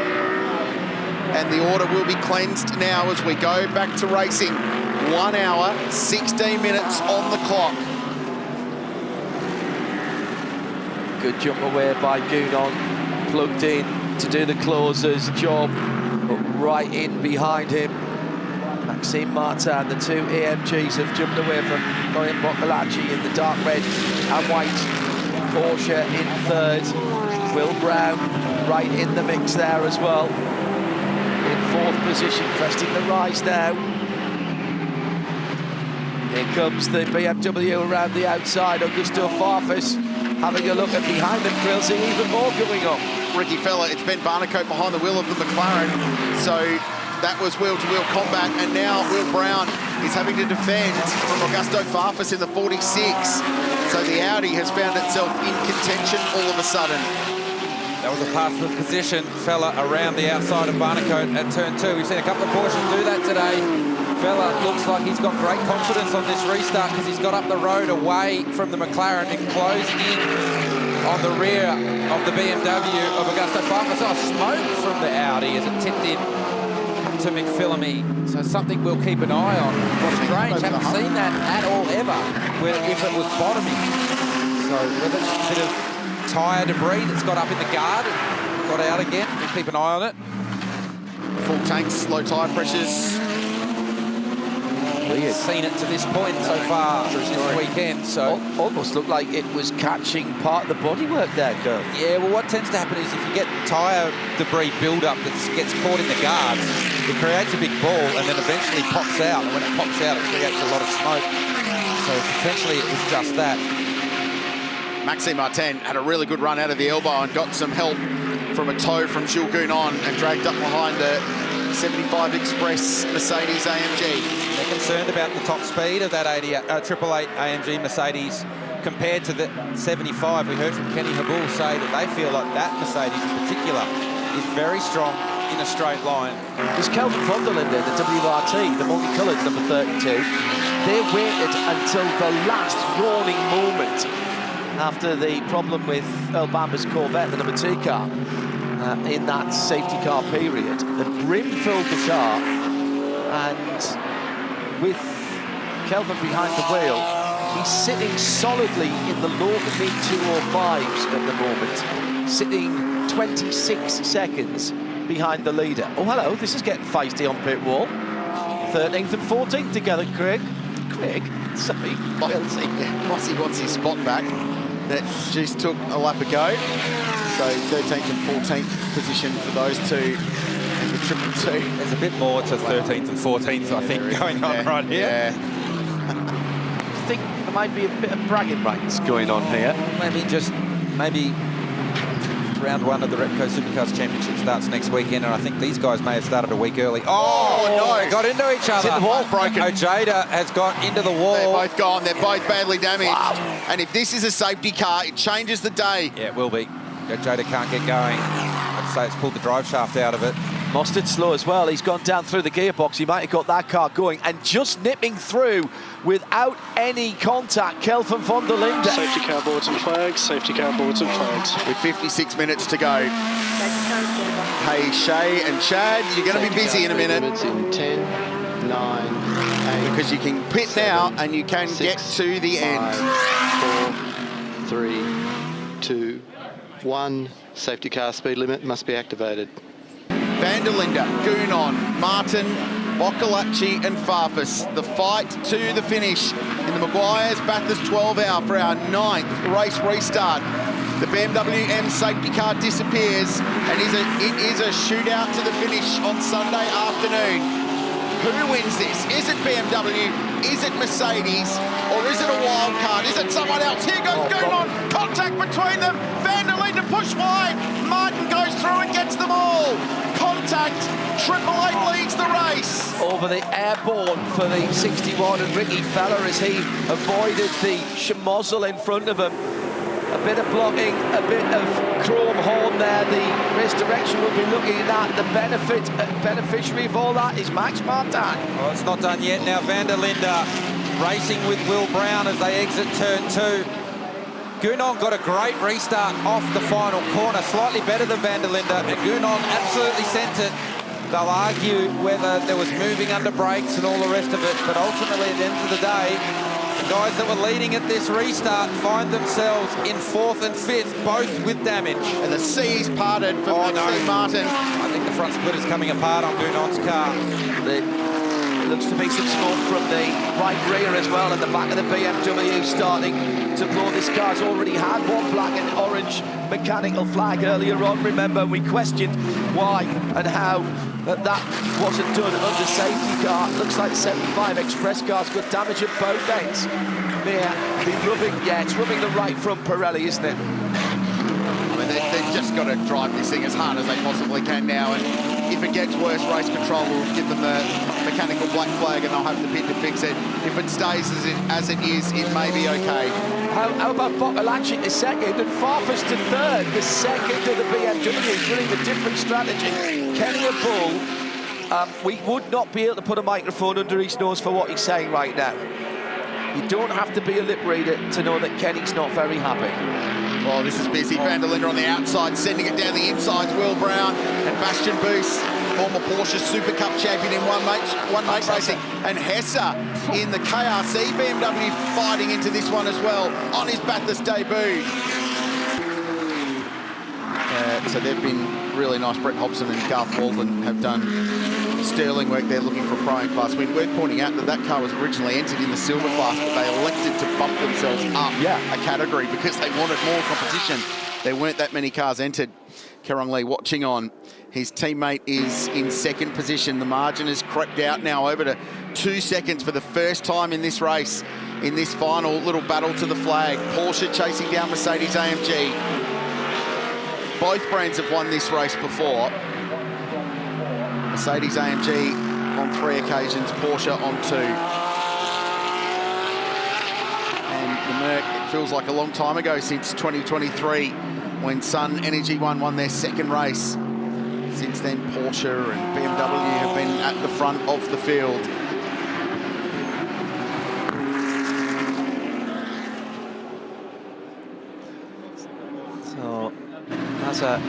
S1: And the order will be cleansed now as we go back to racing. 1 hour, 16 minutes on the clock.
S2: Good jump away by Gounon, plugged in to do the closer's job, but right in behind him. Maxime Martin, the two AMGs have jumped away from Dorian Boccolacci in the dark red and white. Porsche in 3rd. Will Brown right in the mix there as well. In 4th position, cresting the rise now. Here comes the BMW around the outside. Augusto Farfus having a look at behind them, Grillsy, even more going on.
S1: Ricky Fella, it's Ben Barnicoat behind the wheel of the McLaren. So that was wheel-to-wheel combat, and now Will Brown is having to defend from Augusto Farfus in the 46. So the Audi has found itself in contention all of a sudden.
S3: That was a pass for position. Fella around the outside of Barnicoat at turn 2. We've seen a couple of Porsches do that today. Fella looks like he's got great confidence on this restart because he's got up the road away from the McLaren and closed in on the rear of the BMW of Augusto Farfus. Oh, smoke from the Audi as it tipped in to McPhillamy. So something we'll keep an eye on. What's strange, haven't seen that at all ever, if it was bottoming. So whether it's a bit of tyre debris that's got up in the guard and got out again, we'll keep an eye on it.
S1: Full tanks, low tyre pressures.
S3: We've seen it to this point so far this weekend. So
S2: almost looked like it was catching part of the bodywork there, Girl.
S3: Yeah, well, what tends to happen is if you get tyre debris build-up that gets caught in the guards, it creates a big ball and then eventually pops out. And when it pops out, it creates a lot of smoke. So potentially it was just that.
S1: Maxime Martin had a really good run out of the elbow and got some help from a tow from Jules Gounon and dragged up behind the 75 Express Mercedes AMG.
S3: They're concerned about the top speed of that 888 AMG Mercedes compared to the 75. We heard from Kenny Habul say that they feel like that Mercedes in particular is very strong in a straight line.
S2: There's Kelvin von der Linde, the WRT, the multicoloured number 32. They waited until the last yawning moment after the problem with Earl Bamber's Corvette, the number 2 car, in that safety car period. The brim filled the car, and with Kelvin behind the wheel, he's sitting solidly in the low to mid 205s at the moment, sitting 26 seconds behind the leader. Oh, hello, this is getting feisty on pit wall. 13th and 14th together, Craig. Sorry,
S1: Mossy wants his spot back. That just took a lap ago. So 13th and 14th position for those two. And the triple two.
S3: There's a bit more to 13th and 14th, I think, going on right here.
S1: Yeah.
S2: I think there might be a bit of bragging rights going on here.
S3: Maybe round 1 of the Repco Supercars Championship starts next weekend, and I think these guys may have started a week early. Oh no, got into each other.
S1: The wall broken.
S3: Ojeda has got into the wall.
S1: They're both gone. They're both badly damaged.
S2: Wow.
S1: And if this is a safety car, it changes the day.
S3: Yeah, it will be. Ojeda can't get going. I'd say it's pulled the drive shaft out of it.
S2: Mostard's slow as well. He's gone down through the gearbox. He might have got that car going, and just nipping through without any contact, Kelvin von der Linde.
S4: Safety car boards and flags, safety car boards and flags.
S1: With 56 minutes to go. Hey, Shay and Chad, you're going to be busy in a minute.
S8: In 10, 9, 8.
S1: Because you can pit now and you can
S8: 6,
S1: get to the
S8: 5,
S1: end.
S8: 4, 3, 2, 1. Safety car speed limit must be activated.
S1: Van der Linde, Gounon, Martin, Boccolacci and Farfus. The fight to the finish in the Maguire's Bathurst 12 hour for our 9th race restart. The BMW M safety car disappears and it is a shootout to the finish on Sunday afternoon. Who wins this? Is it BMW? Is it Mercedes? Or is it a wild card? Is it someone else? Here goes Gounon. Contact between them. Van der Linde push wide. Martin goes through and gets them all. Contact. Triple 8 leads the race.
S2: Over the airborne for the 61 and Ricky Feller as he avoided the schmozzle in front of him. A bit of blocking, a bit of chrome horn there. The race direction will be looking at the beneficiary of all that is Max Martin.
S3: Well, it's not done yet. Now Van der Linde racing with Will Brown as they exit turn 2. Gounon got a great restart off the final corner, slightly better than Van der Linde, and Gounon absolutely sent it. They'll argue whether there was moving under brakes and all the rest of it, but ultimately at the end of the day, the guys that were leading at this restart find themselves in 4th and 5th, both with damage.
S1: And the seas parted for Martin.
S3: I think the front split is coming apart on Gounon's car.
S2: There looks to be some smoke from the right rear as well, and the back of the BMW starting to blow. This car's already had one black and orange mechanical flag earlier on. Remember, we questioned why and how that wasn't done under safety car. Looks like the 75 Express car's got damage at both ends. It's rubbing the right front Pirelli, isn't it?
S1: I mean, they've just got to drive this thing as hard as they possibly can now, and if it gets worse, race control will give them the mechanical black flag and they'll have to pit to fix it. If it stays as it is, it may be okay.
S2: How about Boccolacci to second and Farfus to third? The second of the BMW, running a different strategy. Kenny Bull, we would not be able to put a microphone under his nose for what he's saying right now. You don't have to be a lip reader to know that Kenny's not very happy.
S1: Well, this is busy. Van der Linde on the outside, sending it down the inside. Will Brown and Bastian Boos, former Porsche Super Cup champion in one mate racing. And Hesse in the KRC BMW fighting into this one as well on his Bathurst debut. So they've been really nice. Brett Hobson and Garth Walden have done sterling work there looking for a pro class win. Worth pointing out that car was originally entered in the silver class, but they elected to bump themselves up a category because they wanted more competition. There weren't that many cars entered. Kerong Lee watching on. His teammate is in 2nd position. The margin has crept out now over to 2 seconds for the first time in this race, in this final little battle to the flag. Porsche chasing down Mercedes AMG. Both brands have won this race before. Mercedes AMG on 3 occasions, Porsche on 2. And the Merc feels like a long time ago since 2023 when Sun Energy won their second race. Since then, Porsche and BMW have been at the front of the field.
S2: So,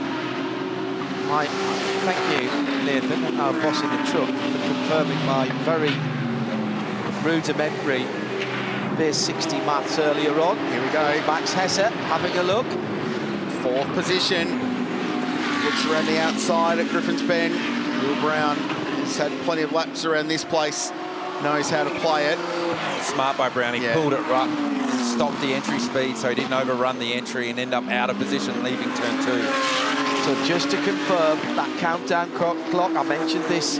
S2: thank you, Nathan, our boss in the truck, for confirming my very rudimentary base 60 maths earlier on.
S1: Here we go.
S2: Max Hesse having a look.
S1: Fourth position. Looks around the outside at Griffin's Bend. Will Brown has had plenty of laps around this place. Knows how to play it.
S3: Smart by Brown. He pulled it right, stopped the entry speed so he didn't overrun the entry and end up out of position leaving turn 2.
S2: So just to confirm, that countdown clock, I mentioned this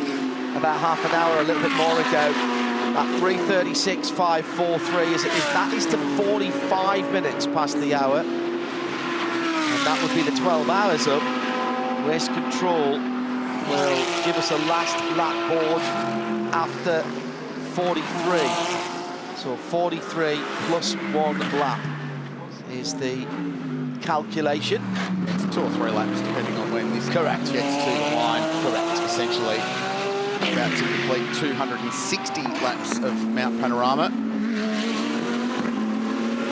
S2: about half an hour, a little bit more ago, that 3:36.543, that is to 45 minutes past the hour. And that would be the 12 hours up. Race control will give us a last lap board after 43. So 43 plus 1 lap is the calculation.
S1: It's 2 or 3 laps depending on when this gets to the line. Correct. Essentially about to complete 260 laps of Mount Panorama.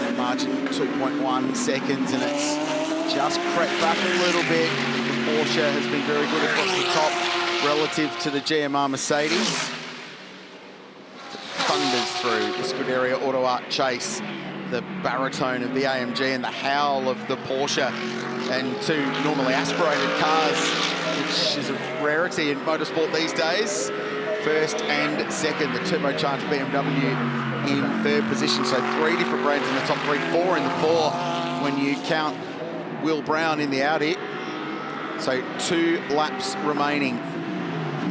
S1: That margin 2.1 seconds, and it's just crept back a little bit. The Porsche has been very good across the top relative to the GMR Mercedes. Thunders through the Scuderia Auto Art chase, the baritone of the AMG and the howl of the Porsche, and 2 normally aspirated cars, which is a rarity in motorsport these days. First and second, the turbocharged BMW in 3rd position. So 3 different brands in the top 3, 4 in the 4 when you count Will Brown in the Audi. So 2 laps remaining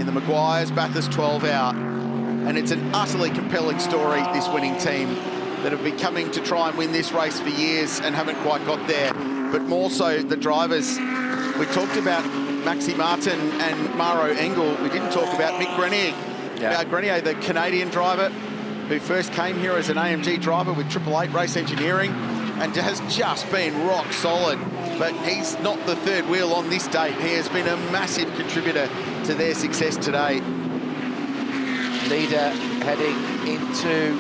S1: in the Maguires, Bathurst 12 out. And it's an utterly compelling story, this winning team, that have been coming to try and win this race for years and haven't quite got there. But more so the drivers. We talked about Maxi Martin and Maro Engel. We didn't talk about Mick Grenier. Grenier, the Canadian driver who first came here as an AMG driver with 888 Race Engineering and has just been rock solid. But he's not the third wheel on this date. He has been a massive contributor to their success today.
S2: Leader heading into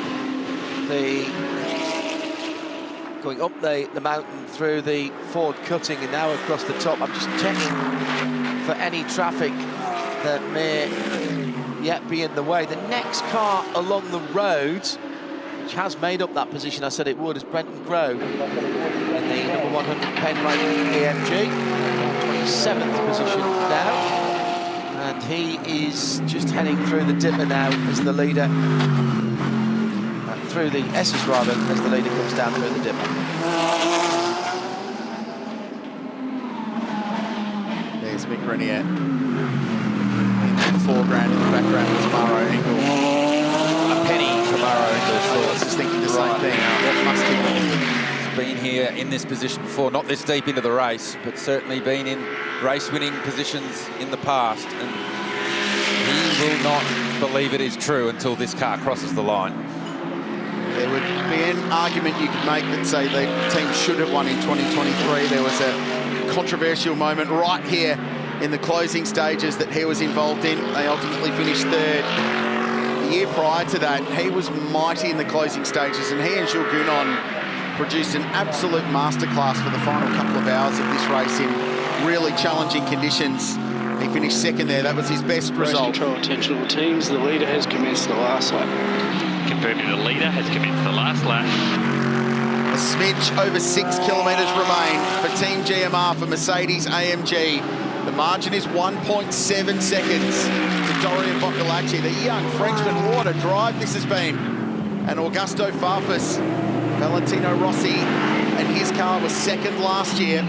S2: going up the mountain through the Ford cutting and now across the top. I'm just checking for any traffic that may yet be in the way. The next car along the road, which has made up that position, I said it would, is Brenton Grove in the number 100 Penrite AMG, 27th position now. And he is just heading through the dipper now as the leader, through the S's rather, as the leader comes down through the dipper.
S1: There's Mick Grenier. In the foreground, in the background was Maro Engel.
S3: A penny for Maro Engel.
S1: I was just thinking the same thing. What must he be thinking?
S3: Been here in this position before, not this deep into the race, but certainly been in race-winning positions in the past, and he will not believe it is true until this car crosses the line.
S1: There would be an argument you could make that say the team should have won in 2023. There was a controversial moment right here in the closing stages that he was involved in. They ultimately finished 3rd. The year prior to that, he was mighty in the closing stages, and he and Jules Gounon produced an absolute masterclass for the final couple of hours of this race in really challenging conditions. He finished 2nd there. That was his best result.
S4: Race control attention all teams. The leader has commenced the last lap.
S10: Confirming the leader has commenced the last lap.
S1: A smidge over 6 kilometres remain for Team GMR for Mercedes AMG. The margin is 1.7 seconds to Dorian Boccolacci, the young Frenchman. What a drive this has been. And Augusto Farfus, Valentino Rossi, and his car was 2nd last year.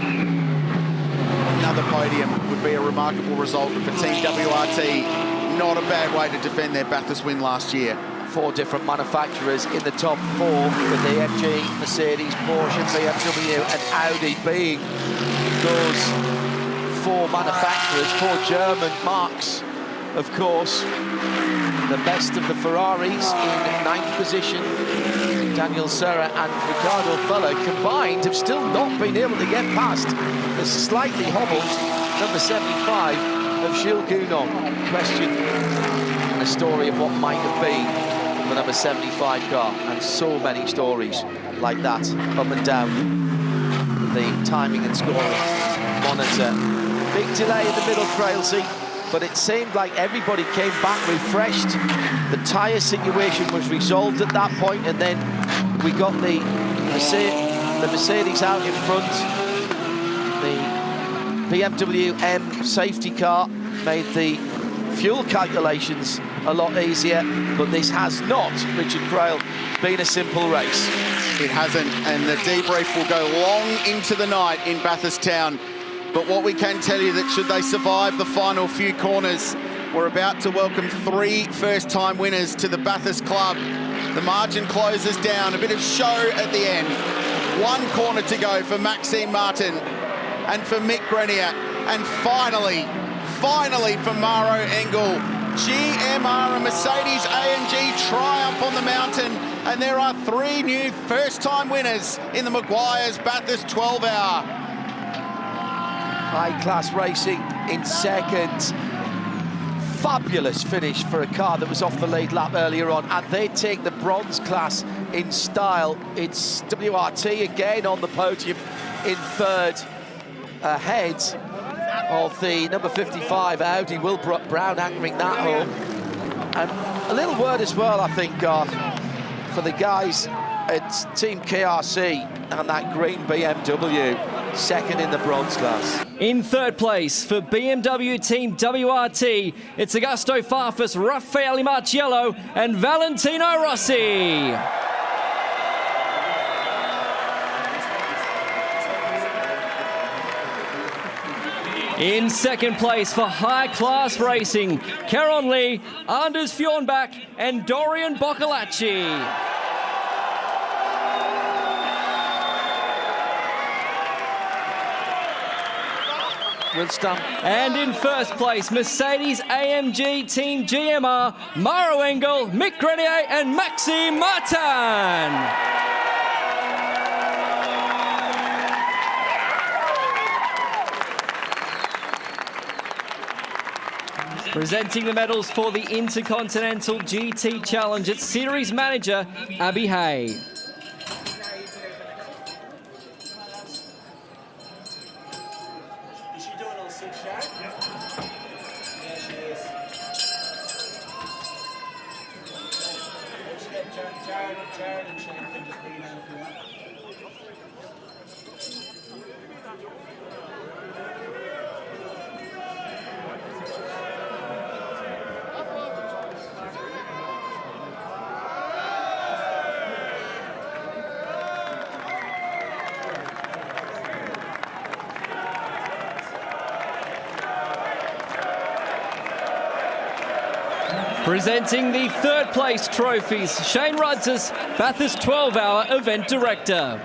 S1: Another podium would be a remarkable result for Team WRT. Not a bad way to defend their Bathurst win last year.
S2: 4 different manufacturers in the top 4, with the AMG, Mercedes, Porsche, BMW and Audi being those 4 manufacturers, 4 German marques, of course. The best of the Ferraris in 9th position. Daniel Serra and Ricardo Fuller combined have still not been able to get past the slightly hobbled number 75 of Gilles Gounon. Question a story of what might have been the number 75 car, and so many stories like that up and down the timing and scoring monitor. Big delay in the middle, Crailsey, but it seemed like everybody came back refreshed. The tyre situation was resolved at that point, and then we got the Mercedes out in front. The BMW M safety car made the fuel calculations a lot easier, but this has not, Richard Crail, been a simple race.
S1: It hasn't, and the debrief will go long into the night in Bathurst town. But what we can tell you that should they survive the final few corners, we're about to welcome 3 first-time winners to the Bathurst Club. The margin closes down, a bit of show at the end. 1 corner to go for Maxime Martin and for Mick Grenier. And finally for Maro Engel. GMR and Mercedes-AMG triumph on the mountain, and there are 3 new first-time winners in the Maguire's Bathurst 12-hour.
S2: High-class racing in second. Fabulous finish for a car that was off the lead lap earlier on, and they take the bronze class in style. It's WRT again on the podium in third, ahead of the number 55 Audi, Will Brown hammering that home. And a little word as well, I think, Garth, for the guys at Team KRC and that green BMW, second in the bronze class.
S11: In third place for BMW Team WRT, it's Augusto Farfus, Raffaele Marciello and Valentino Rossi. In second place for high-class racing, Caron Lee, Anders Fjornbach and Dorian Boccolacci. And in first place, Mercedes-AMG Team GMR, Maro Engel, Mick Grenier and Maxime Martin. Presenting the medals for the Intercontinental GT Challenge, it's Series Manager Abby Hay. Presenting the third place trophies, Shane Rudzis, Bathurst 12-hour event director.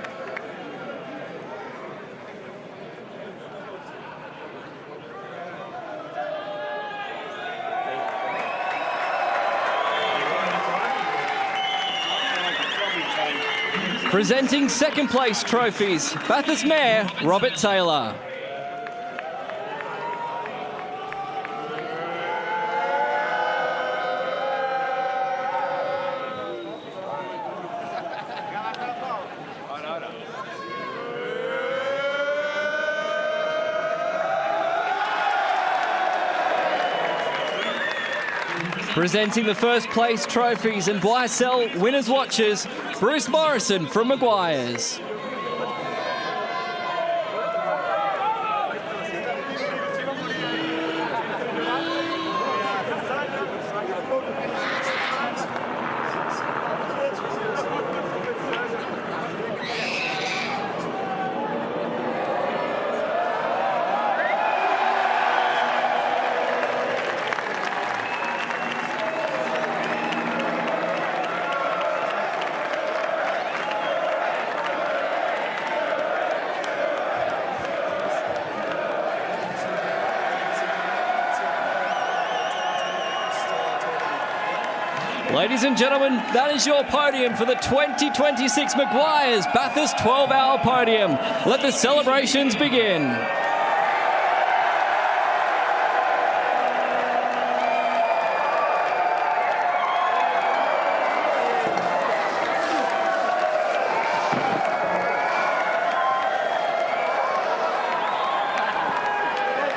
S11: Presenting second place trophies, Bathurst Mayor Robert Taylor. Presenting the first place trophies and Boiselle Winners Watches, Bruce Morrison from Maguire's. Ladies and gentlemen, that is your podium for the 2026 Maguire's Bathurst 12-hour podium. Let the celebrations begin.